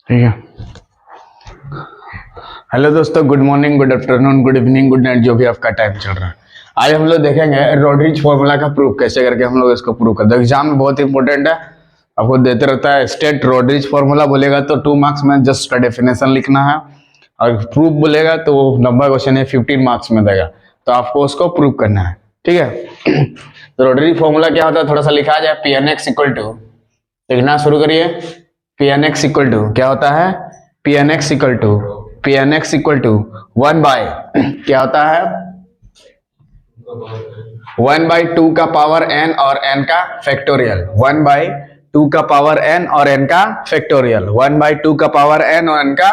ठीक है। हेलो दोस्तों, good morning, good afternoon, good evening, good night, जो भी आपका टाइम चल रहा है। आज हम लोग देखेंगे रोड्रिच फॉर्मूला का प्रूफ कैसे करके हम लोग इसको प्रूव करते हैं। एग्जाम में बहुत इंपॉर्टेंट है, आपको देते रहता है। स्टेट रोड्रिच फॉर्मूला बोलेगा तो 2 मार्क्स में जस्ट उसका डेफिनेशन लिखना है, और प्रूफ बोलेगा तो वो लंबा क्वेश्चन है, 15 मार्क्स में देगा, तो आपको उसको प्रूव करना है। ठीक है। तो रोड्रिच फॉर्मूला क्या होता है, थोड़ा सा लिखा जाए। P N X equal to, लिखना शुरू करिए। P N X equal to क्या होता है, P N X equal to, P N X equal to 1 by क्या होता है, 1 बाई 2 का पावर n और n का फैक्टोरियल, 1 बाई 2 का पावर n और n का फैक्टोरियल, 1 बाई 2 का पावर n और n का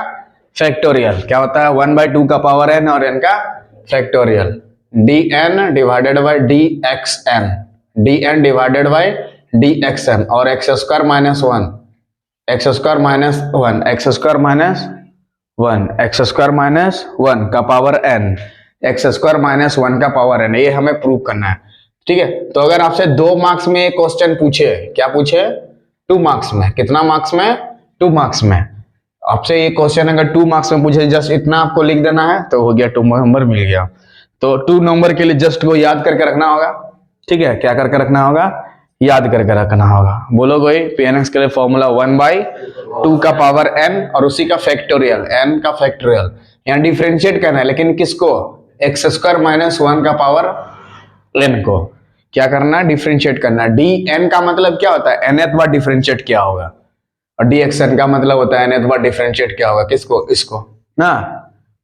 फैक्टोरियल क्या होता है, 1 बाई 2 का पावर n और n का factorial, dn divided by dxn, dn divided by dxn, और x square minus 1, x square minus 1, x square minus 1, x square minus 1 का power n, x square minus 1 का power n, ये हमें prove करना है। ठीक है। तो अगर आपसे 2 मार्क्स में एक क्वेश्चन पूछे, क्या पूछे, 2 मार्क्स में, कितना मार्क्स में, 2 मार्क्स में आपसे ये क्वेश्चन अगर 2 मार्क्स में पूछे, जस्ट इतना आपको लिख देना है तो हो गया, 2 नंबर मिल गया। तो 2 नंबर के लिए जस्ट को याद करके रखना होगा। ठीक है, क्या करके रखना होगा, याद करके रखना होगा। बोलो कोई, पी एन एक्स के लिए फॉर्मूला 1 बाई 2 का पावर n और उसी का फैक्टोरियल, n का फैक्टोरियल। यहाँ डिफरेंशिएट करना है, लेकिन किसको, एक्स स्क्वायर माइनस 1 का पावर n को क्या करना है, डिफरेंशिएट करना है। डी एन का मतलब क्या होता है, nth बार डिफरेंशिएट क्या होगा, और डी एक्स एन का मतलब होता है nth बार डिफरेंशिएट क्या होगा, किसको, इसको ना।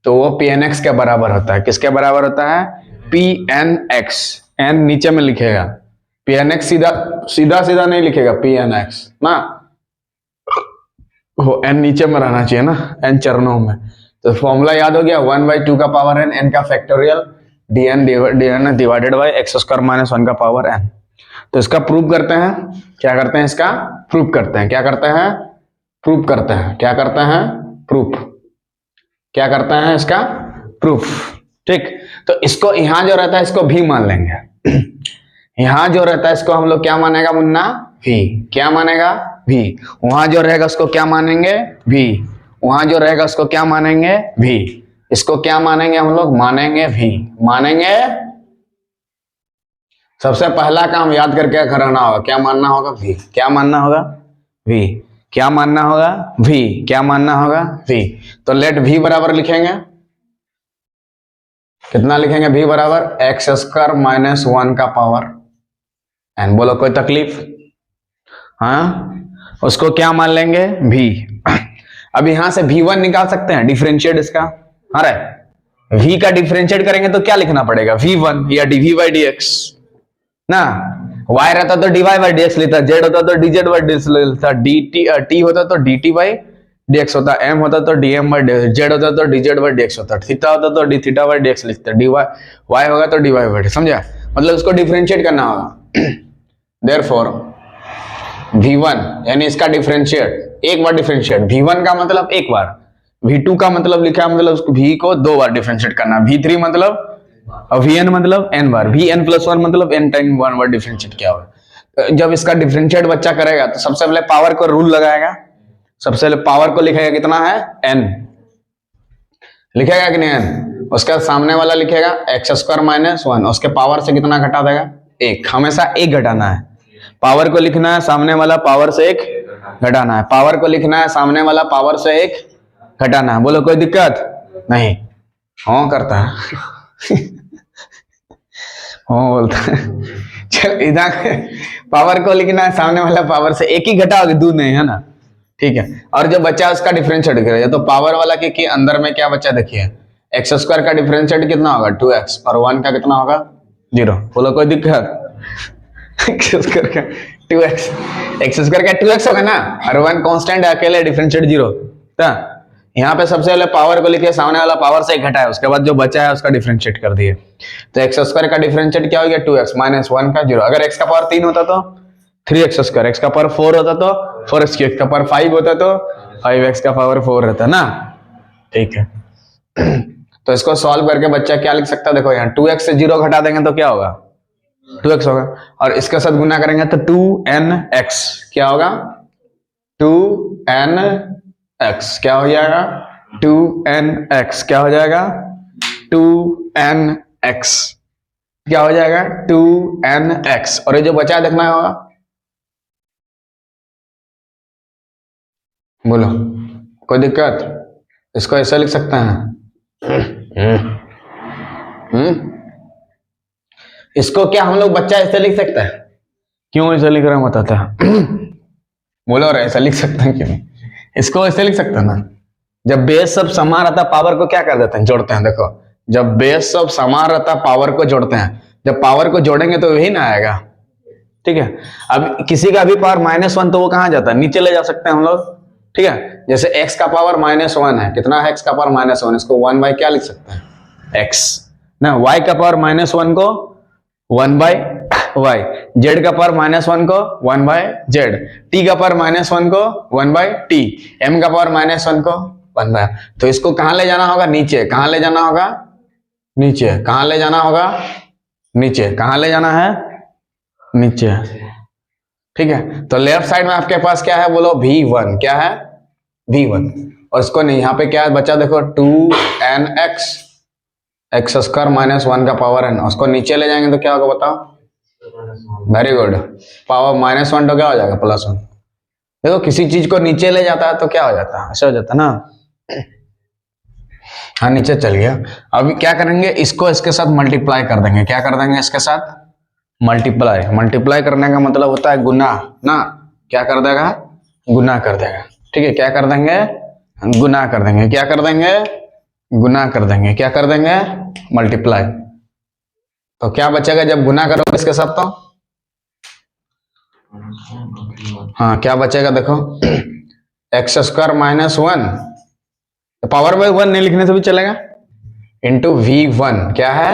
तो वो पी एन एक्स के बराबर होता है, किसके बराबर होता है, पी एन एक्स, एन नीचे में लिखेगा, पी एन एक्स सीधा सीधा सीधा नहीं लिखेगा, पी एन एक्स ना, वो एन नीचे में रहना चाहिए ना, एन चरणों में। तो फॉर्मूला याद हो गया, 1 बाई 2 का पावर n, n का factorial, D N divided by X square minus 1 का पावर n। तो इसका प्रूफ करते हैं, क्या करते हैं, इसका प्रूफ करते हैं, क्या करते हैं, प्रूफ करते हैं, क्या करते हैं, प्रूफ, क्या करते हैं, इसका प्रूफ। ठीक। तो इसको यहां जो रहता है इसको भी मान लेंगे, यहां जो रहता है इसको हम लोग क्या मानेगा मुन्ना, भी, क्या मानेगा, भी। वहां जो रहेगा उसको क्या मानेंगे, भी। वहां जो रहेगा उसको क्या मानेंगे, भी। इसको क्या मानेंगे हम लोग, मानेंगे भी, मानेंगे। सबसे पहला काम याद करके करना होगा, क्या मानना होगा, भी, क्या मानना होगा, भी, क्या मानना होगा, भी, क्या मानना होगा, भी। तो लेट भी बराबर लिखेंगे, कितना लिखेंगे, भी बराबर एक्स स्क्वायर माइनस 1 का पावर n। बोलो कोई तकलीफ, हाँ, उसको क्या मान लेंगे, भी। अब यहां से v1 निकाल सकते हैं, डिफरेंशिएट इसका, अरे v का डिफरेंशिएट करेंगे तो क्या लिखना पड़ेगा, v1 या dv बाई dx ना। y रहता तो dy बाई dx लेता, z होता तो dz बाई dx लेता, dt t होता तो dt बाई dx होता, m होता तो dm बाई dx, z होता तो dz बाई dx होता, थीटा होता तो d थीटा बाई dx लिखते, dy y होगा तो dy बाई dx, समझा। मतलब इसको डिफरेंशिएट करना होगा। Therefore v1 यानी इसका डिफरेंशिएट, एक बार डिफरेंशिएट, v1 का मतलब एक बार, v2 का मतलब लिखा, मतलब v को 2 बार डिफरेंशिएट करना, v3 मतलब, और vn मतलब n बार, vn प्लस 1 मतलब n टाइम 1 बार डिफरेंशिएट किया होगा। जब इसका डिफरेंशिएट बच्चा करेगा तो सबसे पहले पावर को रूल लगाएगा, सबसे पहले पावर को लिखेगा, कितना है, n लिखेगा कि नहीं, n, उसका सामने वाला लिखेगा एक्स स्क्वायर माइनस 1, उसके पावर से कितना घटा देगा, 1, हमेशा 1 घटाना है। पावर को लिखना है, सामने वाला पावर से 1 घटाना है, पावर को लिखना है, सामने वाला पावर से 1 घटाना है। बोलो कोई दिक्कत नहीं, हाँ करता है हाँ बोलता है। चल इधर पावर को लिखना है, सामने वाला पावर से 1 ही घटाओगे, 2 नहीं, है ना। ठीक है। और जो बच्चा उसका डिफरेंशिएट करेगा, तो पावर वाला के अंदर में क्या बच्चा, देखिए एक्स स्क्वायर का डिफरेंशिएट कितना होगा, 2x, और 1 का कितना होगा, 0। बोलो कोई दिक्कत, एक्स स्क्वायर का 2x, एक्स स्क्वायर का 2x होगा ना, और 1 कांस्टेंट है, अकेले डिफरेंशिएट 0। यहाँ पे सबसे पहले पावर को लिखिए, सामने वाला पावर से 1 घटाया, उसके बाद जो बचा है उसका डिफरेंशिएट कर दिए। तो एक्स स्क्वायर का डिफरेंशिएट क्या हो गया, 2x माइनस 1 का 0। अगर x का पावर 3 होता तो 3x स्क्वायर, x का पावर 4 होता तो 4x, x का पावर 5 होता तो 5x का पावर 4 रहता ना। ठीक है। तो इसको सॉल्व करके बच्चा क्या लिख सकता है, देखो यहाँ 2x से 0 घटा देंगे तो क्या होगा, 2x होगा, और इसके साथ गुना करेंगे तो 2nx क्या होगा, 2n एक्स क्या हो जाएगा 2nx क्या हो जाएगा 2nx क्या हो जाएगा 2nx और ये जो बचा देखना होगा बोलो कोई दिक्कत इसको ऐसा लिख सकते हैं इसको क्या हम लोग बच्चा ऐसे लिख सकते हैं क्यों ऐसा लिख रहा है बताता है बोलो और ऐसा लिख सकते हैं क्यों इसको ऐसे लिख सकते हैं ना जब बेस सब समान रहता पावर को क्या कर देते हैं जोड़ते हैं देखो जब बेस सब समान रहता पावर को जोड़ते हैं जब पावर को जोड़ेंगे तो वही ना आएगा ठीक है अब किसी का भी पावर -1 तो वो कहां जाता है नीचे ले जा सकते हैं हम लोग ठीक है जैसे x का पावर -1 है कितना है x का पावर -1 इसको 1 बाई क्या लिख सकते हैं x ना y का पावर -1 को 1 बाई y z का पावर -1 को 1 बाई z t का पावर -1 को 1 बाई t m का पावर -1 को 1 बाई तो इसको कहां ले जाना होगा नीचे कहां ले जाना होगा नीचे कहां ले जाना होगा नीचे कहां ले जाना है नीचे ठीक है तो लेफ्ट साइड में आपके पास क्या है बोलो v1 क्या है v1 और इसको नहीं यहाँ पे क्या है बच्चा देखो 2nx x स्क्वायर -1 का पावर n उसको नीचे ले जाएंगे तो क्या होगा बताओ वेरी गुड पावर -1 तो क्या हो जाएगा +1 देखो किसी चीज को नीचे ले जाता है तो क्या हो जाता है ऐसा हो जाता है ना हाँ नीचे चल गया अभी क्या करेंगे इसको इसके साथ मल्टीप्लाई कर देंगे क्या कर देंगे इसके साथ मल्टीप्लाई करने का मतलब होता है गुना ना क्या कर देगा गुना कर देगा ठीक है क्या कर देंगे गुना कर देंगे क्या कर देंगे गुना कर देंगे क्या कर देंगे मल्टीप्लाई तो क्या बचेगा जब गुना करोगे इसके साथ तो हाँ क्या बचेगा देखो x स्क्वायर -1 पावर में 1 नहीं लिखने से भी चलेगा इंटू v1 क्या है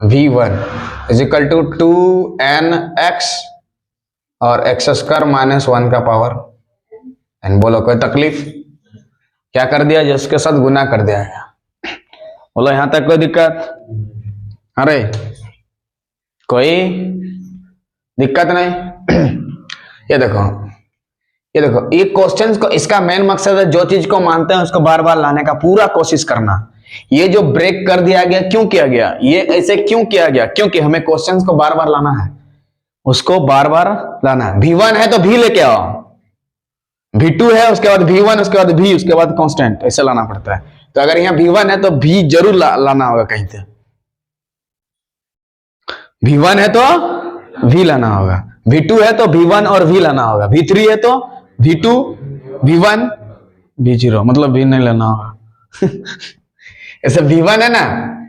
v1 is equal to 2nx और x स्क्वायर -1 का पावर एन बोलो कोई तकलीफ क्या कर दिया जिसके साथ गुना कर दिया गया बोलो यहां तक कोई दिक्कत अरे कोई दिक्कत नहीं ये देखो ये क्वेश्चंस को इसका मेन मकसद है जो चीज को मानते हैं उसको बार बार लाने का पूरा कोशिश करना ये जो ब्रेक कर दिया गया क्यों किया गया ये ऐसे क्यों किया गया क्योंकि हमें क्वेश्चंस को बार बार लाना है उसको बार बार लाना है v1 है तो v लेके आओ v2 है उसके बाद v1 उसके बाद v उसके बाद कांस्टेंट ऐसे लाना पड़ता है तो अगर यहाँ v1 है तो v जरूर लाना होगा कहीं से v1 है तो v लाना होगा v2 है तो v1 और v लाना होगा v3 है तो v2 v1 v0 मतलब v नहीं लेना होगा ऐसे v1 है ना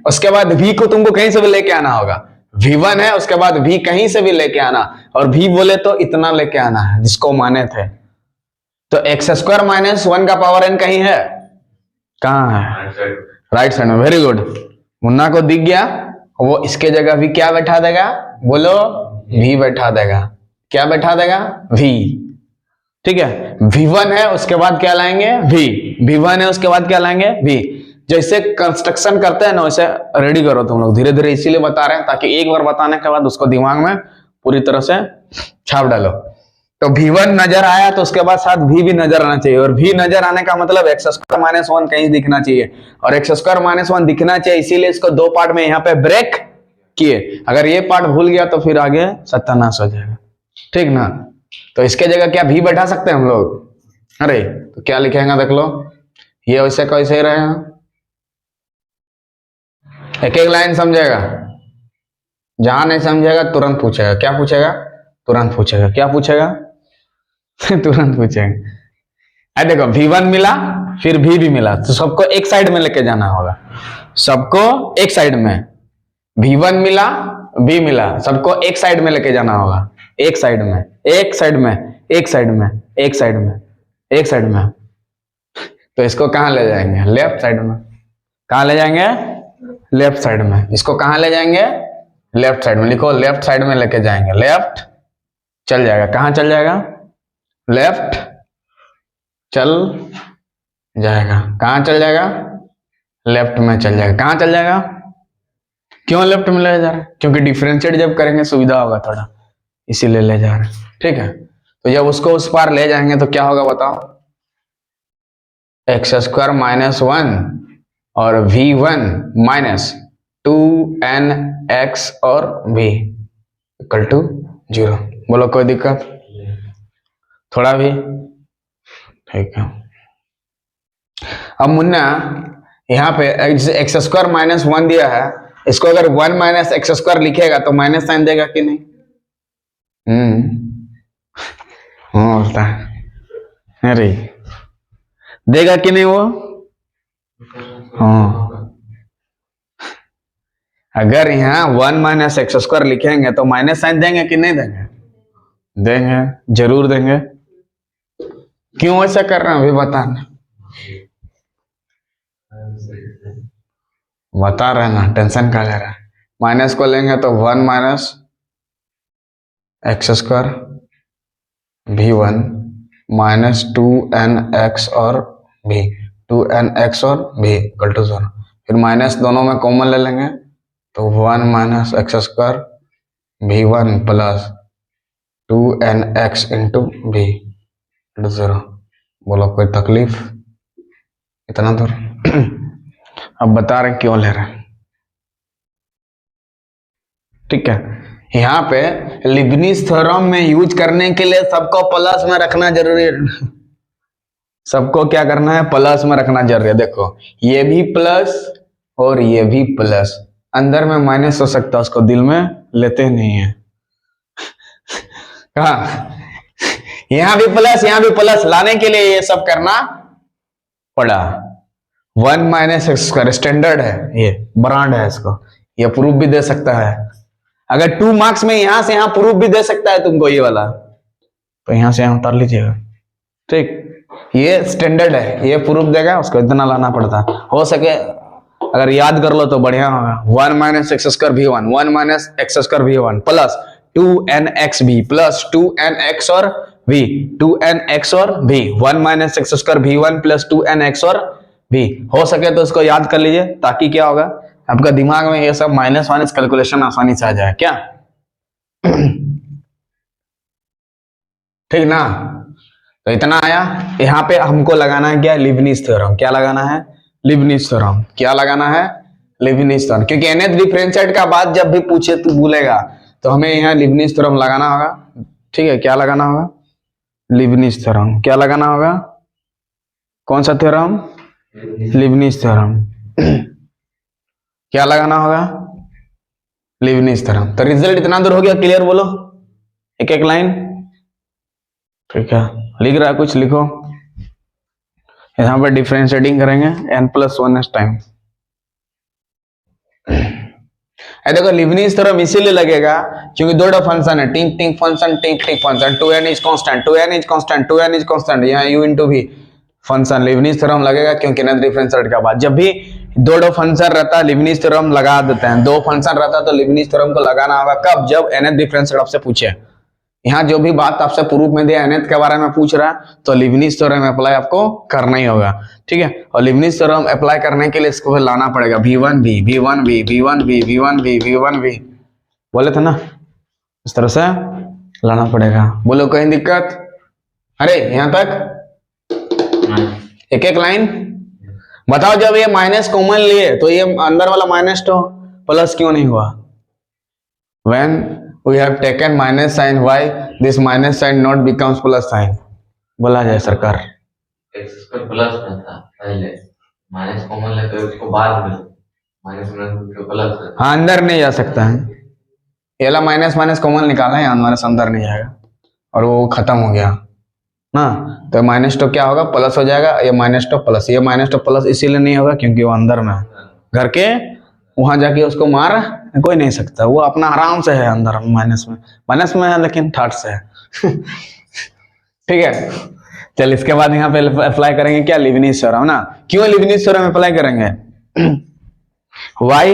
उसके बाद v को तुमको कहीं से भी लेके आना होगा v1 है उसके बाद v कहीं से भी लेके आना और v बोले तो इतना लेके आना है जिसको माने थे तो x स्क्वायर -1 का पावर n कहीं है कहाँ है राइट साइड में वेरी गुड मुन्ना को दिख गया वो इसके जगह भी क्या बैठा देगा बोलो v बैठा देगा क्या बैठा देगा v ठीक है v1 है उसके बाद क्या लाएंगे v1 है उसके बाद क्या लाएंगे v जैसे कंस्ट्रक्शन करते हैं ना वैसे रेडी करो तुम लोग धीरे धीरे इसीलिए बता रहे हैं ताकि एक बार बताने के बाद उसको दिमाग में पूरी तरह से छाप डालो तो v1 नजर आया तो उसके बाद साथ v भी नजर आना चाहिए और v नजर आने का मतलब x स्क्वायर -1 कहीं दिखना चाहिए और x स्क्वायर -1 दिखना चाहिए इसीलिए इसको दो पार्ट में यहाँ पे ब्रेक किए अगर ये पार्ट भूल गया तो फिर आगे सत्यानाश हो जाएगा ठीक ना तो इसके जगह क्या v बैठा सकते हैं हम लोग अरे तो क्या लिखेंगे देख लो ये वैसे कैसे ही रहेगा एक एक लाइन समझेगा जहां नहीं समझेगा तुरंत पूछेगा क्या पूछेगा तुरंत पूछेगा क्या पूछेगा तुरंत पूछेगा देखो v1 मिला फिर v भी मिला तो सबको एक साइड में लेके जाना होगा सबको एक साइड में v1 मिला v मिला सबको एक साइड में लेके जाना होगा एक साइड में एक साइड में एक साइड में एक साइड में एक साइड में तो इसको कहां ले जाएंगे लेफ्ट साइड में कहां ले जाएंगे लेफ्ट साइड में इसको कहां ले जाएंगे लेफ्ट साइड में लिखो लेफ्ट साइड में लेके जाएंगे लेफ्ट चल जाएगा कहां चल जाएगा लेफ्ट चल जाएगा कहां चल जाएगा लेफ्ट में चल जाएगा कहां चल जाएगा क्यों लेफ्ट में ले जा रहे हैं क्योंकि डिफरेंशिएट जब करेंगे सुविधा होगा थोड़ा इसीलिए ले जा रहे हैं ठीक है तो जब उसको उस पार ले जाएंगे तो क्या होगा बताओ एक्स स्क्वायर माइनस 1 और v1 माइनस 2nx और v इक्वल टू 0। बोलो कोई दिक्कत थोड़ा भी? ठीक है। अब मुन्ना यहाँ पे एक्स स्क्वायर माइनस 1 दिया है, इसको अगर 1 माइनस एक्स स्क्वायर लिखेगा तो माइनस साइन देगा कि नहीं? हाँ बोलता है अरे देगा कि नहीं वो? हाँ। अगर यहाँ 1 माइनस एक्स स्क्वायर लिखेंगे तो माइनस साइन देंगे कि नहीं देंगे? देंगे, जरूर देंगे। क्यों ऐसा कर रहे हैं अभी बताना, बता रहे ना, टेंशन का ले रहा है। माइनस को लेंगे तो 1 minus X square v1 minus 2nx और v 2nx और v इक्वल टू 0। फिर माइनस दोनों में कॉमन ले लेंगे तो 1 minus X square v1 plus 2nx into v equal to 0। बोलो कोई तकलीफ इतना दूर? अब बता रहे क्यों ले रहे हैं। ठीक है, यहाँ पे लिबनिज थ्योरम में यूज करने के लिए सबको प्लस में रखना जरूरी है। सबको क्या करना है? प्लस में रखना जरूरी है। देखो ये भी प्लस और ये भी प्लस, अंदर में माइनस हो सकता है, उसको दिल में लेते नहीं है। कहा यहाँ भी प्लस यहाँ भी प्लस लाने के लिए ये सब करना पड़ा। 1 माइनस एक्स स्क्वायर स्टैंडर्ड है, ये ब्रांड है, इसको ये प्रूफ भी दे सकता है। अगर 2 मार्क्स में यहां से यहां प्रूफ भी दे सकता है तुमको ये वाला, तो यहां से यहां उतार लीजिएगा। ठीक, ये स्टैंडर्ड है, ये प्रूफ देगा, उसको इतना लाना पड़ता है। हो सके अगर याद कर लो तो बढ़िया होगा। 1 minus X square v1 1 minus X square v1 plus 2nx v plus 2nx और v 2nx और v 1 minus X square v1 plus 2nx और v। हो सके तो इसको याद कर लीजिए, ताकि क्या होगा आपका दिमाग में ये सब माइनस माइनस कैलकुलेशन आसानी से आ जाए। क्या ठीक ना? तो इतना आया। यहाँ पे हमको लगाना है क्या? Leibniz theorem. क्या लगाना है? Leibniz theorem. क्या लगाना है? Leibniz theorem. क्योंकि nth डिफरेंशिएट का बाद जब भी पूछे तू भूलेगा, तो हमें यहाँ लिबनिज थ्योरम लगाना होगा। ठीक है, क्या लगाना होगा? Leibniz theorem. क्या लगाना होगा? कौन सा थ्योरम? Leibniz theorem. क्या लगाना होगा? Leibniz theorem. तो रिजल्ट इतना दूर हो गया, क्लियर? बोलो एक एक लाइन। ठीक है, लिख रहा है कुछ? लिखो। यहां पर डिफरेंशिएटिंग करेंगे n+1 टाइम। देखो लिबनिज थ्योरम इसीलिए लगेगा क्योंकि दो फंक्शन है, tank tank function, tank tank function. 2n is constant, 2n is constant, 2n is constant, यहाँ u into v function. Leibniz theorem लगेगा क्योंकि nth डिफरेंशिएट के बाद जब भी दो फंक्शन रहता है लिबनिज थ्योरम लगा देते हैं। दो फंक्शन रहता है तो लिबनिज थ्योरम को लगाना होगा कब? जब nth डिफरेंशिएट आपसे पूछे। यहाँ जो भी बात आपसे प्रूफ में दिया nth के बारे में पूछ रहा है तो लिबनिज थ्योरम अप्लाई आपको करना ही होगा। ठीक है, और लिबनिज थ्योरम अप्लाई करने के लिए इसको फिर लाना पड़ेगा v1v v1v v1v v1v v1v, बोले थे ना, इस तरह से लाना पड़ेगा। बोलो कहीं दिक्कत? अरे यहाँ तक एक एक लाइन बताओ। जब ये माइनस कॉमन लिए तो ये अंदर वाला माइनस तो प्लस क्यों नहीं हुआ? When we have taken minus sign, why this minus sign not becomes plus sign? बोला जाए सरकार। एक्स स्क्वायर प्लस में था पहले, माइनस कॉमन लेते हैं उसको बाद में माइनस में प्लस। हाँ, अंदर नहीं जा सकता है। ये वाला माइनस माइनस कॉमन निकाला है, माइनस अंदर नहीं जाएगा और वो खत्म हो गया ना। तो माइनस तो क्या होगा? प्लस हो जाएगा। ये माइनस तो प्लस, ये माइनस तो प्लस इसीलिए नहीं होगा क्योंकि वो अंदर में घर के वहां जाके उसको मार कोई नहीं सकता, वो अपना आराम से है अंदर माइनस में है, लेकिन थर्ड से है। ठीक है, चल इसके बाद यहाँ पे अप्लाई करेंगे क्या? लिबनिज थ्योरम ना। क्यों लिबनिज थ्योरम अप्लाई करेंगे? Why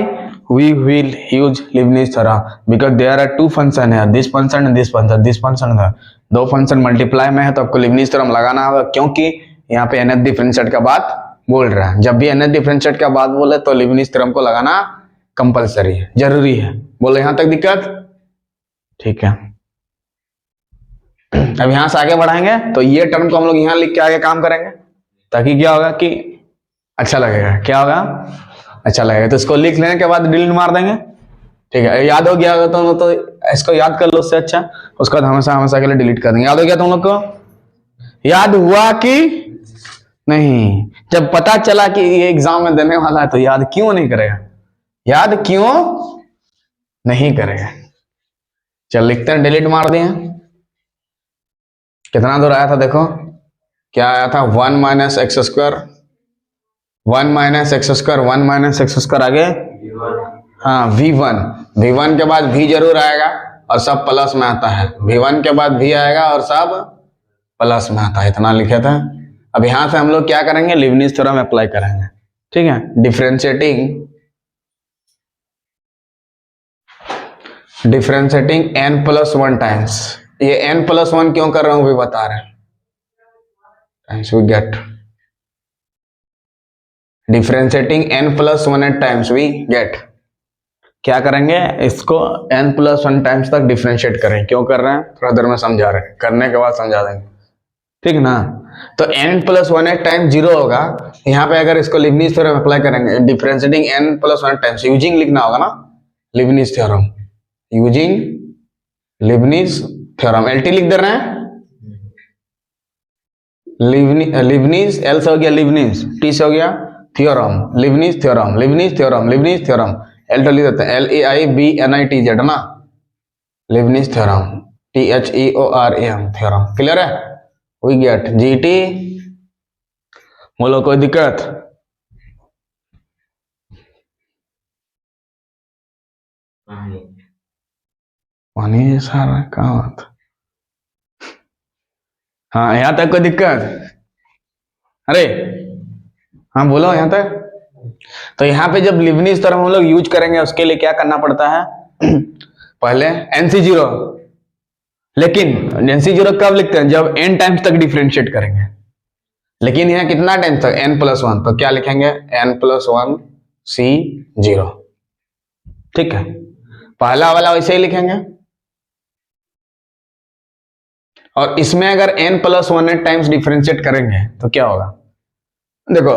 we will use Leibniz theorem? Because there are two function है, this function and this function, this function है, दो फंक्शन मल्टीप्लाई में है तो आपको लिबनिज थ्योरम लगाना होगा क्योंकि यहाँ पे nth डिफरेंशिएट का बात बोल रहा है। जब भी nth डिफरेंशिएट का बात बोले तो लिबनिज थ्योरम को लगाना कंपलसरी है, जरूरी है। बोलो यहाँ तक दिक्कत? ठीक है, अब यहाँ से आगे बढ़ाएंगे तो ये टर्म को हम लोग यहाँ लिख के आगे काम करेंगे। ताकि क्या होगा कि अच्छा लगेगा। क्या होगा? अच्छा लगेगा। तो इसको लिख लेने के बाद डिलीट मार देंगे। ठीक है, याद हो गया होगा तो इसको याद कर लो, उससे अच्छा उसका हमेशा हमेशा के लिए डिलीट कर देंगे। याद हो गया तुम लोग को? याद हुआ कि नहीं? जब पता चला कि ये एग्जाम में देने वाला है तो याद क्यों नहीं करेगा? याद क्यों नहीं करेगा? चल लिखते हैं, डिलीट मार दिए। कितना दूर आया था देखो, क्या आया था? 1 minus X square, 1 minus X square, 1 minus X square आगे हाँ v1, v1 के बाद v जरूर आएगा और सब प्लस में आता है। v1 के बाद v आएगा और सब प्लस में आता है। इतना लिखे था। अब यहां से हम लोग क्या करेंगे? लीबनिज़ थ्योरम अप्लाई करेंगे। ठीक है, डिफरेंशिएटिंग n प्लस 1 टाइम्स। ये n प्लस 1 क्यों कर रहा हूं भी बता रहे हैं। Times we get differentiating n plus 1 times we get. क्या करेंगे? इसको n प्लस 1 टाइम्स तक डिफरेंशिएट करें। क्यों कर रहे हैं थोड़ा देर में समझा रहे हैं, करने के बाद समझा देंगे। ठीक ना? तो n प्लस 1 टाइम 0 होगा। यहाँ पे अगर इसको लीबनिज़ थ्योरम अप्लाई करेंगे, differentiating n plus 1 times, using लिखना होगा ना, Leibniz theorem, using Leibniz theorem. LT लिख दे रहे हैं, लीबनिज़, L से हो गया लीबनिज़, T से हो गया theorem, Leibniz theorem, Leibniz theorem, Leibniz theorem. L तो लिख देते हैं LAIBNITZ ना, Leibniz theorem, THEORAM theorem. Clear है? We get GT। बोलो कोई दिक्कत? पानी सारा कहाँ बात? हाँ, यहाँ तक कोई दिक्कत? अरे हाँ बोलो यहाँ तक। तो यहाँ पे जब लीबनिज़ थ्योरम हम लोग यूज करेंगे, उसके लिए क्या करना पड़ता है? पहले NC0, लेकिन NC0 कब लिखते हैं? जब n टाइम्स तक डिफरेंशिएट करेंगे। लेकिन यहाँ कितना टाइम्स तक? n प्लस 1, तो क्या लिखेंगे? n plus 1 C0। ठीक है, पहला वाला वैसे ही लिखेंगे। और इसमें अगर n प्लस 1 टाइम्स डिफरेंशिएट करेंगे तो क्या होगा? देखो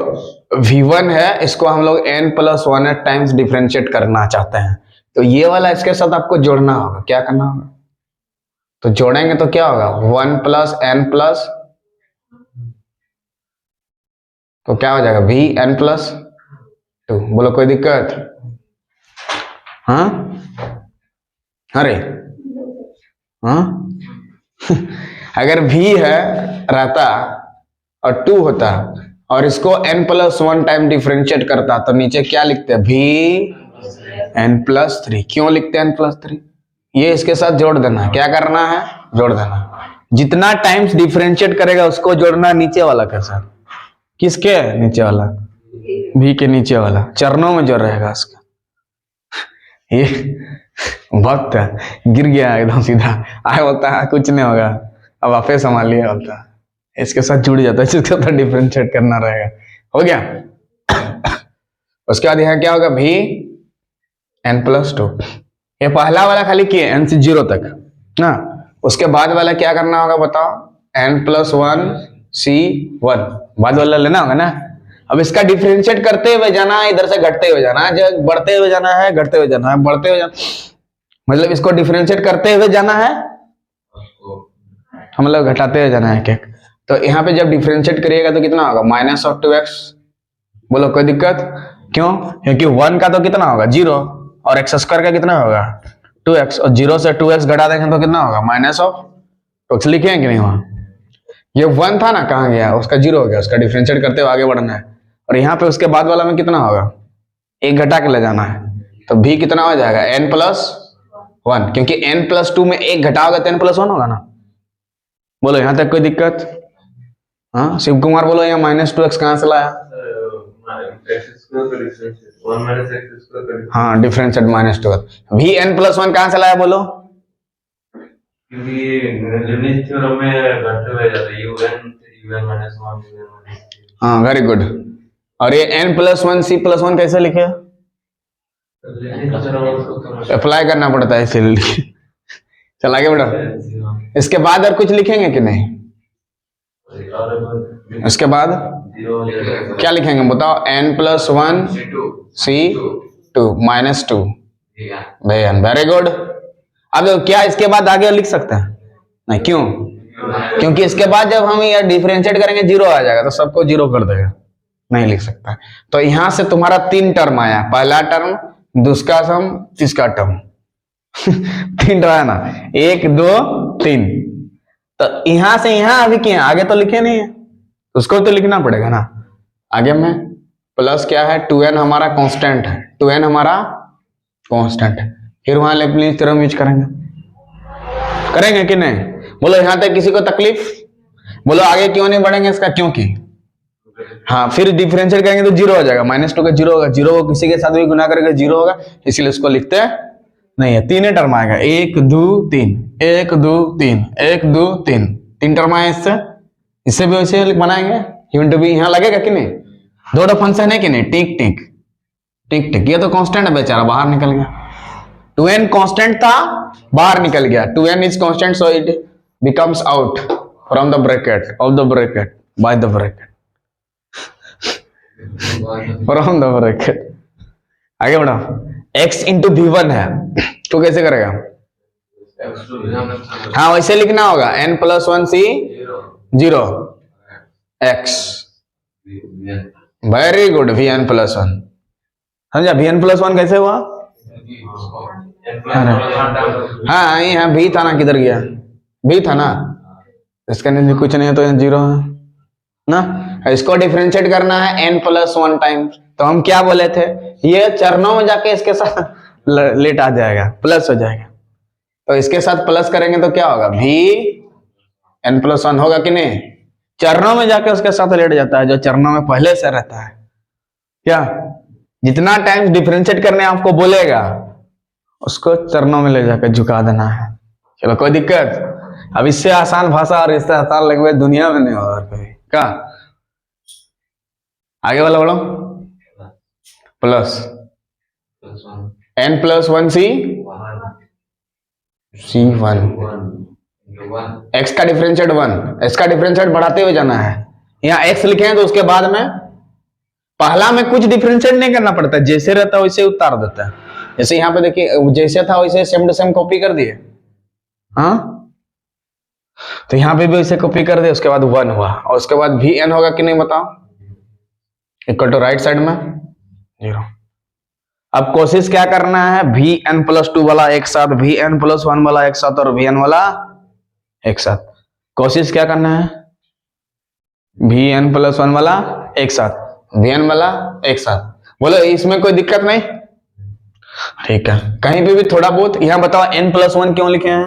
v1 है, इसको हम लोग n प्लस 1 टाइम्स डिफरेंशिएट करना चाहते हैं, तो ये वाला इसके साथ आपको जोड़ना होगा। क्या करना होगा? तो जोड़ेंगे तो क्या होगा? 1 प्लस n प्लस, तो क्या हो जाएगा? vn plus 2। बोलो कोई दिक्कत? हाँ अरे हाँ अगर v है रहता और 2 होता और इसको n प्लस 1 टाइम डिफरेंशिएट करता, तो नीचे क्या लिखते हैं? vn plus 3। क्यों लिखते हैं n प्लस 3? ये इसके साथ जोड़ देना है। क्या करना है? जोड़ देना। जितना टाइम्स डिफरेंशिएट करेगा उसको जोड़ना नीचे वाला के साथ। किसके नीचे वाला? v के नीचे वाला, चरणों में जो रहेगा उसका। ये वक्त गिर गया एकदम सीधा, आए बोलता है कुछ नहीं होगा, अब आपे संभालिए बोलता है। इसके साथ जुड़ जाता है, जिसके साथ डिफरेंशिएट करना रहेगा। हो गया? उसके बाद यहाँ क्या होगा? भी n प्लस 2। ये पहला वाला खाली किए n से 0 तक ना। उसके बाद वाला क्या करना होगा बताओ? n प्लस 1 C1 बाद वाला लेना होगा ना। अब इसका डिफरेंशिएट करते हुए जाना है, इधर से घटते हुए जाना है, जब बढ़ते हुए जाना है, घटते हुए जाना है, बढ़ते हुए जाना, मतलब इसको डिफरेंशिएट करते हुए जाना है, हम लोग घटाते हुए जाना है एक एक। तो यहाँ पे जब डिफरेंशिएट करिएगा तो कितना होगा? Minus of 2x। बोलो कोई दिक्कत? क्यों? क्योंकि 1 का तो कितना होगा? 0, और एक्स स्क्वायर का कितना होगा? 2x, और 0 से 2x घटा देंगे तो कितना होगा? Minus of 2x। लिखे हैं कि नहीं? वहां ये 1 था ना, कहाँ गया? उसका 0 हो गया, उसका डिफरेंशिएट करते हुए आगे बढ़ना है। और यहाँ पे उसके बाद वाला में कितना होगा? 1 घटा के ले जाना है, तो भी कितना हो जाएगा? n प्लस 1, क्योंकि n प्लस 2 में 1 घटाओगे तो n प्लस 1 होगा ना। बोलो यहाँ तक कोई दिक्कत? हाँ शिव कुमार बोलो, यहाँ माइनस 2x कहाँ से लाया? हाँ डिफरेंशिएट माइनस 2। भी n प्लस 1 कहाँ से लाया बोलो? हाँ वेरी गुड। और ये n प्लस 1 C प्लस 1 कैसे लिखे? अप्लाई करना पड़ता है इसीलिए। चल आगे बढ़ो। इसके बाद और कुछ लिखेंगे कि नहीं? इसके बाद 0 क्या लिखेंगे बताओ? n+1 C2 -2 Vn। Very good. अब क्या इसके बाद आगे लिख सकते हैं? नहीं, क्यों? क्योंकि इसके बाद जब हम ये डिफरेंशिएट करेंगे 0 आ जाएगा, तो सबको 0 कर देगा, नहीं लिख सकता। तो यहां से तुम्हारा 3 टर्म आया, पहला टर्म, दूसरा टर्म, तीसरा टर्म। 3 टर्म है ना, 1 2 3। तो यहां से यहां अभी क्या, आगे तो लिखे नहीं है, उसको तो लिखना पड़ेगा ना आगे में। प्लस क्या है, 2n हमारा कांस्टेंट है, 2n हमारा कांस्टेंट है। फिर वहां लेबनिज थ्योरम यूज करेंगे कि नहीं? बोलो यहां तक किसी को तकलीफ? बोलो आगे क्यों नहीं बढ़ेंगे इसका? क्योंकि हाँ, फिर डिफरेंशिएट करेंगे तो 0 हो जाएगा, -2 का 0 होगा, 0 को किसी के साथ भी गुना करके 0 होगा, इसलिए इसको लिखते नहीं है। 3 टर्म आएगा, 1 2 3 1 2 3 1 2 3 3 टर्म आए इससे। इससे भी वैसे बनाएंगे, यूनिट भी यहाँ लगेगा कि नहीं? 2 फंक्शन है कि नहीं? टिक टिक टिक टिक। ये तो कांस्टेंट है बेचारा, बाहर निकल गया। 2n कांस्टेंट था, बाहर निकल गया। 2n is constant, so it becomes out from the bracket, of the bracket, by the bracket, from the bracket. आगे बढ़ो। x इंटू v1 है, तो कैसे करेगा? हाँ, वैसे लिखना होगा, n+1 c 0 x। Very good, vn+1। समझा? vn+1 कैसे हुआ? हाँ, यहाँ भी था ना, किधर गया? भी था ना, इसका नहीं कुछ नहीं है तो 0 है ना। इसको डिफरेंशिएट करना है n+1 टाइम, तो हम क्या बोले थे, ये चरणों में जाके इसके साथ लेट आ जाएगा, प्लस हो जाएगा। तो इसके साथ प्लस करेंगे तो क्या होगा? vn+1 होगा कि नहीं? चरणों में जाके उसके साथ लेट जाता है, जो चरणों में पहले से रहता है। क्या जितना टाइम डिफरेंशिएट करने आपको बोलेगा, उसको चरणों में ले जाकर झुका देना है। चलो, कोई दिक्कत? अब इससे आसान भाषा और इससे आसान लगे दुनिया में नहीं होगा कभी। क्या आगे वाला बोलो? प्लस n+1 c1 x का डिफरेंशिएट 1, x का डिफरेंशिएट बढ़ाते हुए जाना है। यहाँ x लिखे हैं तो उसके बाद में पहला में कुछ डिफरेंशिएट नहीं करना पड़ता, जैसे रहता है वैसे उतार देता है। जैसे यहाँ पे देखिए, जैसे था वैसे सेम टू सेम कॉपी कर दिए। हाँ, तो यहाँ पे भी वैसे कॉपी कर दिए, उसके बाद 1 हुआ, और उसके बाद vn होगा कि नहीं बताओ? इक्वल टू राइट साइड में 0। अब कोशिश क्या करना है, vn+2 वाला एक साथ, vn+1 वाला एक साथ, और vn वाला एक साथ। कोशिश क्या करना है, vn+1 वाला एक साथ, vn वाला एक साथ। बोलो इसमें कोई दिक्कत नहीं? ठीक है, कहीं पे भी थोड़ा बहुत। यहाँ बताओ n+1 क्यों लिखे हैं?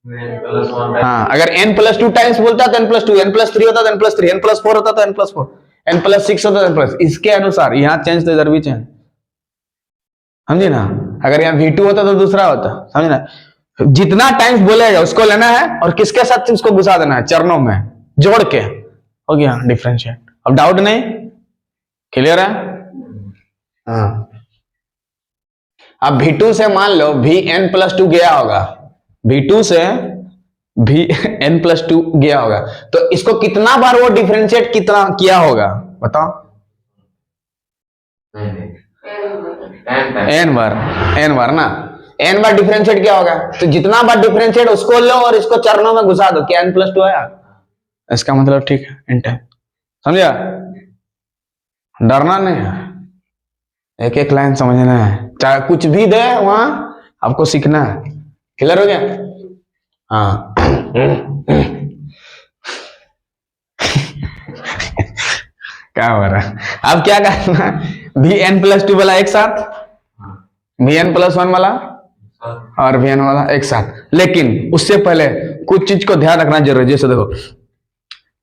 हाँ, अगर n+2 टाइम्स बोलता तो n+2, n+3 होता तो n+3, n+4 होता तो n+4, n+6 होता तो n+, इसके अनुसार यहाँ चेंज तो इधर भी चेंज, समझे ना? अगर यहाँ v2 होता तो दूसरा होता, समझे ना? जितना टाइम्स बोलेगा उसको लेना है और किसके साथ उसको घुसा देना है, चरणों में जोड़ के। हो गया डिफरेंशिएट। अब डाउट नहीं? क्लियर है? हाँ। अब v2 से मान लो vn+2 गया होगा, v2 से vn+2 गया होगा, तो इसको कितना बार वो डिफरेंशिएट कितना किया होगा बताओ? n बार ना, n बार डिफरेंशिएट क्या होगा? तो जितना बार डिफरेंशिएट उसको लो और इसको चरणों में घुसा दो, क्या n+2 आया? इसका मतलब ठीक है, इंटर। समझा? डरना नहीं है, एक एक लाइन समझना है, चाहे कुछ भी दे वहां आपको सीखना है। क्लियर हो गया? हाँ। क्या हो रहा है? अब क्या करना है, vn+2 वाला एक साथ, vn+1 वाला और vn वाला एक साथ। लेकिन उससे पहले कुछ चीज को ध्यान रखना जरूरी है। जैसे देखो,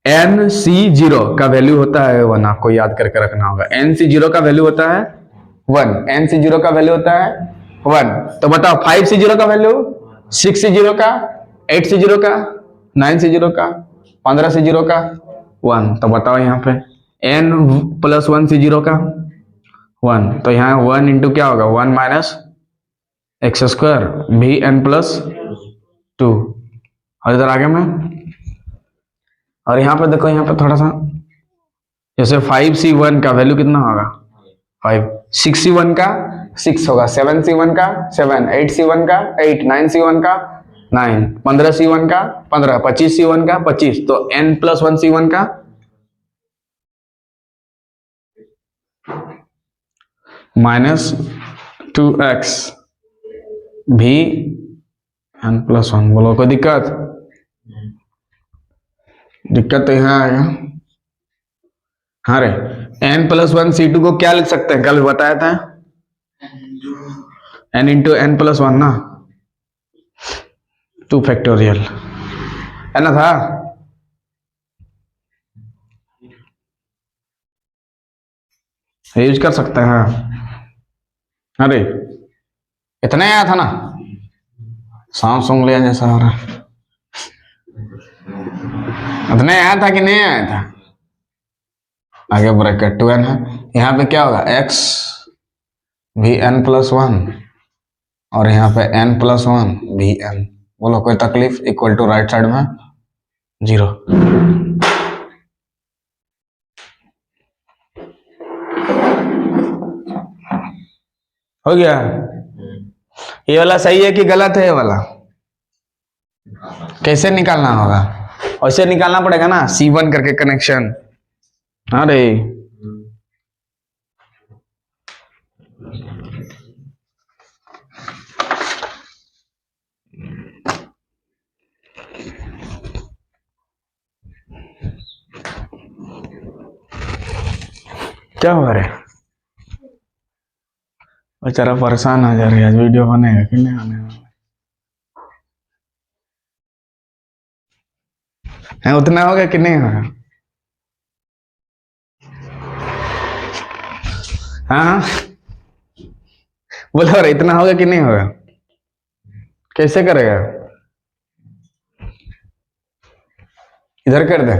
nc0 का वैल्यू होता है 1, आपको याद करके रखना होगा। nc0 का वैल्यू होता है 1, nc0 का वैल्यू होता है 1। तो बताओ 5c0 का वैल्यू, 6c0 का, 8c0 का, 9c0 का, 15c0 का 1। तो बताओ यहाँ पे n+1c0 का 1, तो यहाँ 1 इंटू क्या होगा, 1 माइनस x² vn+2। और इधर आगे में, और यहाँ पे देखो, यहाँ पे थोड़ा सा जैसे 5C1 का वैल्यू कितना होगा 5, 6C1 का 6 होगा, 7C1 का 7, 8C1 का 8, 9C1 का 9, 15C1 का 15, 25C1 का 25, तो n+1C1 का -2x भी n+1। बोलो कोई दिक्कत? दिक्कत तो यहाँ आएगा। हाँ रे, n+1C2 को क्या लिख सकते हैं, कल बताया था n इंटू n+1 ना, 2 फैक्टोरियल है ना था। यूज कर सकते हैं। अरे इतना आया था ना, सांप सूंघ लिया जैसा हो रहा है। इतना आया था कि नहीं आया था? आगे ब्रैकेट 2n है, यहाँ पे क्या होगा x भी n+1 और यहाँ पे n+1 भी n। बोलो कोई तकलीफ? इक्वल टू राइट साइड में 0। हो गया? ये वाला सही है कि गलत है? ये वाला कैसे निकालना होगा? ऐसे निकालना पड़ेगा ना, C1 करके कनेक्शन। अरे क्या हो रहा है? बेचारा परेशान आ जा रही है। आज वीडियो बनेगा कि नहीं बनेगा? है उतना होगा कि नहीं होगा? हाँ बोलो रे, इतना होगा कि नहीं होगा? कैसे करेगा? इधर कर दे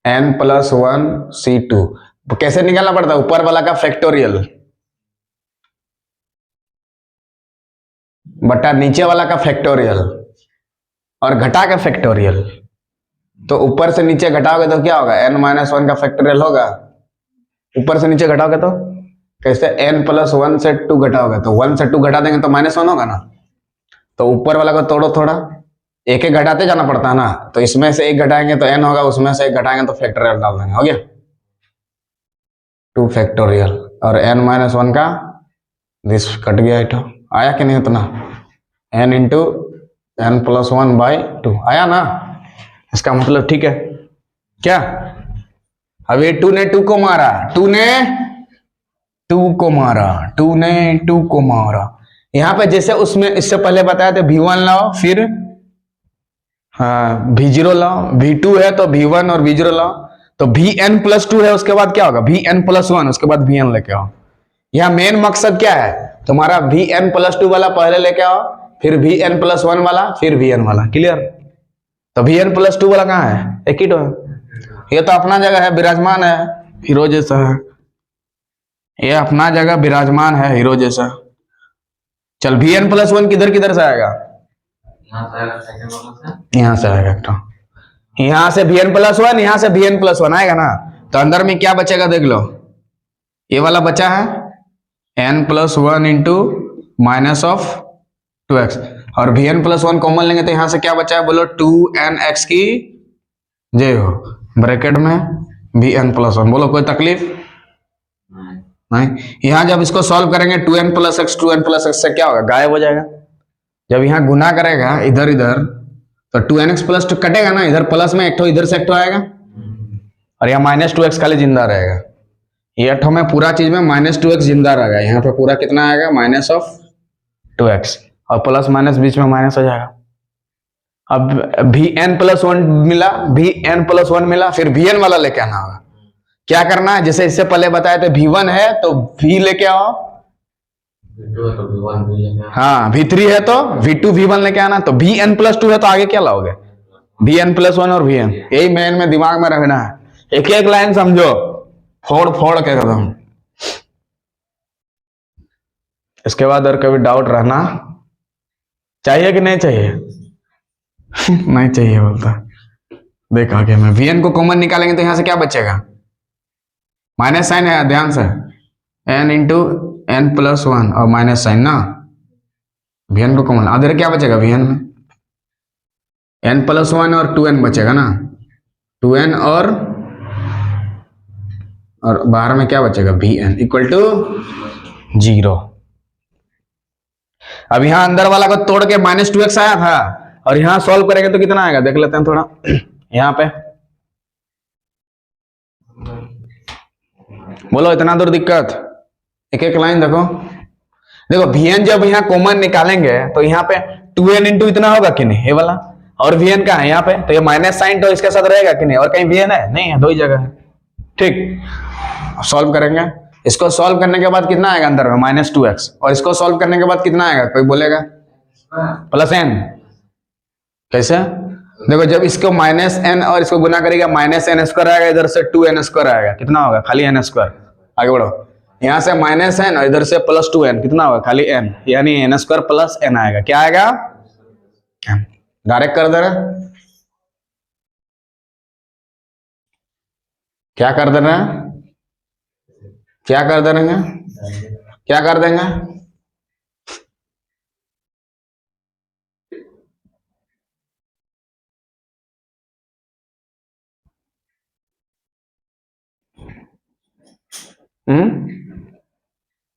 n+1C2। कैसे निकालना पड़ता है? ऊपर वाला का फैक्टोरियल बटा नीचे वाला का फैक्टोरियल और घटा का फैक्टोरियल। तो ऊपर से नीचे घटाओगे तो क्या होगा? n-1 का फैक्टोरियल होगा। ऊपर से नीचे घटाओगे तो कैसे? n+1 से 2 घटाओगे तो 1 से 2 घटा देंगे तो -1 होगा ना। तो ऊपर वाला को तोड़ो थोड़ा, एक एक घटाते जाना पड़ता है ना। तो इसमें से एक घटाएंगे तो n होगा, उसमें से एक घटाएंगे तो फैक्टोरियल डाल देंगे। हो गया 2 फैक्टोरियल और n-1 का दिस कट गया। इटो आया कि नहीं? उतना n इंटू n+1/2 आया ना। इसका मतलब ठीक है क्या? अब ये 2 ने 2 को मारा, 2 ने 2 को मारा, 2 ने 2 को मारा। यहाँ पे जैसे उसमें इससे पहले बताया था V1 लाओ, फिर V0 लाओ, V2 है तो V1 और V0 लाओ, तो Vn+2 है, उसके बाद क्या होगा? Vn+1, उसके बाद Vn लेके आओ। यहाँ मेन मकसद क्या है तुम्हारा? Vn+2 वाला पहले लेके आओ, फिर Vn+1 वाला, फिर Vn वाला। क्लियर? तो Vn+2 वाला कहाँ है? एक ही तो है। ये तो अपना जगह है, विराजमान है, हीरो जैसा है। ये अपना जगह विराजमान है, हीरो जैसा। चल Vn+1 किधर किधर से आएगा? यहाँ से आएगा तो यहाँ से Vn+1, यहाँ से Vn+1 आएगा ना। तो अंदर में क्या बचेगा देख लो, ये वाला बचा है n+1 इंटू -2x और Vn+1 कॉमन लेंगे तो यहाँ से क्या बचा है? बोलो 2nx की जय हो, ब्रैकेट में Vn+1। बोलो कोई तकलीफ नहीं? यहाँ जब इसको सॉल्व करेंगे 2n+x से क्या होगा? गायब हो जाएगा। जब यहाँ गुना करेगा इधर इधर तो 2nx+2 कटेगा ना, इधर प्लस में एक ठो, इधर से एक ठो आएगा और यहाँ -2x खाली जिंदा रहेगा। ये अठो में पूरा चीज में -2x जिंदा रहेगा। यहाँ पे पूरा कितना आएगा? -2x और प्लस माइनस बीच में माइनस हो जाएगा। अब Vn+1 मिला, Vn+1 मिला, फिर Vn वाला लेके आना होगा। क्या करना है? जैसे इससे पहले बताया था V1 है तो V लेके आओ, हाँ V3 है तो V2 V1 लेके आना। तो Vn+2 है तो आगे क्या लाओगे? Vn+1 और Vn। यही मेन में दिमाग में रखना है, एक एक लाइन समझो, फोड़ फोड़ के एकदम। इसके बाद और कभी डाउट रहना चाहिए कि नहीं चाहिए? नहीं चाहिए बोलता। देख आगे में वी एन को कॉमन निकालेंगे तो यहाँ से क्या बचेगा, माइनस साइन है, ध्यान से, N into N plus one और माइनस साइन ना, वी एन को कॉमन, अदर क्या बचेगा वी एन में, एन प्लस वन और टू एन बचेगा ना, टू एन और बाहर में क्या बचेगा वी एन इक्वल टू 0। अब यहाँ अंदर वाला को तोड़ के माइनस 2x आया था और यहाँ सॉल्व करेंगे तो कितना आएगा देख लेते हैं थोड़ा यहाँ पे, बोलो इतना दूर दिक्कत, एक एक लाइन देखो, देखो वीएन जब यहाँ कॉमन निकालेंगे तो यहाँ पे 2n इंटू इतना होगा कि नहीं, ये वाला, और वीएन का है यहाँ पे, तो ये माइनस साइन तो इसके साथ रहेगा कि नहीं, और कहीं वीएन है नहीं है, दो ही जगह है। ठीक, सॉल्व करेंगे, इसको सॉल्व करने के बाद कितना आएगा अंदर में माइनस 2x, और इसको सॉल्व करने के बाद कितना आएगा कोई बोलेगा, प्लस n, कैसे, देखो जब इसको माइनस n और इसको गुना करेगा माइनस n स्क्वायर आएगा, इधर से 2n स्क्वायर आएगा, कितना होगा खाली n स्क्वायर, आगे बढ़ो, यहाँ से माइनस n और इधर से प्लस 2n, कितना होगा खाली n, यानी n स्क्वायर प्लस n आएगा, क्या आएगा, डायरेक्ट कर दे रहे, क्या कर दे रहे हैं, क्या कर देंगे, क्या कर देंगे,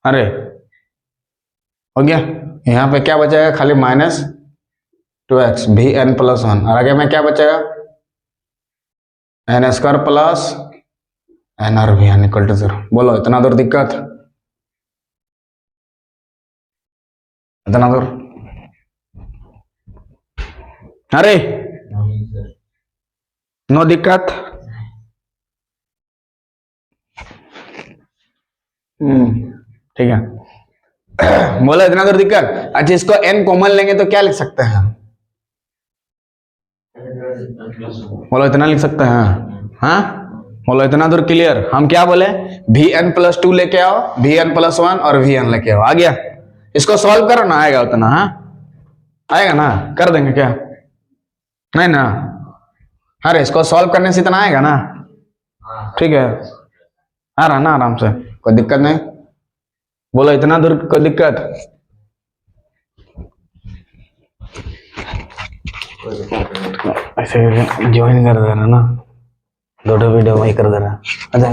अरे हो गया, यहाँ पे क्या बचेगा खाली माइनस 2x भी एन प्लस वन, और आगे में क्या बचेगा N square plus N R V N equal to 0। बोलो इतना दूर दिक्कत, इतना दूर, अरे नो दिक्कत, ठीक है, बोलो इतना दूर दिक्कत। अच्छा इसको n कॉमन लेंगे तो क्या लिख सकते हैं, बोलो इतना लिख सकते हैं, हाँ बोलो इतना दूर क्लियर, हम क्या बोले वी एन प्लस 2 लेके आओ, वी एन प्लस 1 और वी एन लेके आओ, आ गया, इसको सॉल्व करो ना, आएगा उतना, हाँ आएगा ना, कर देंगे क्या, नहीं ना, अरे इसको सॉल्व करने से इतना आएगा ना, ठीक है, आ रहा ना आराम से, कोई दिक्कत नहीं, बोलो इतना दूर कोई दिक्कत, ऐसे ज्वाइन कर देना ना, दो वीडियो वही कर देना, अच्छा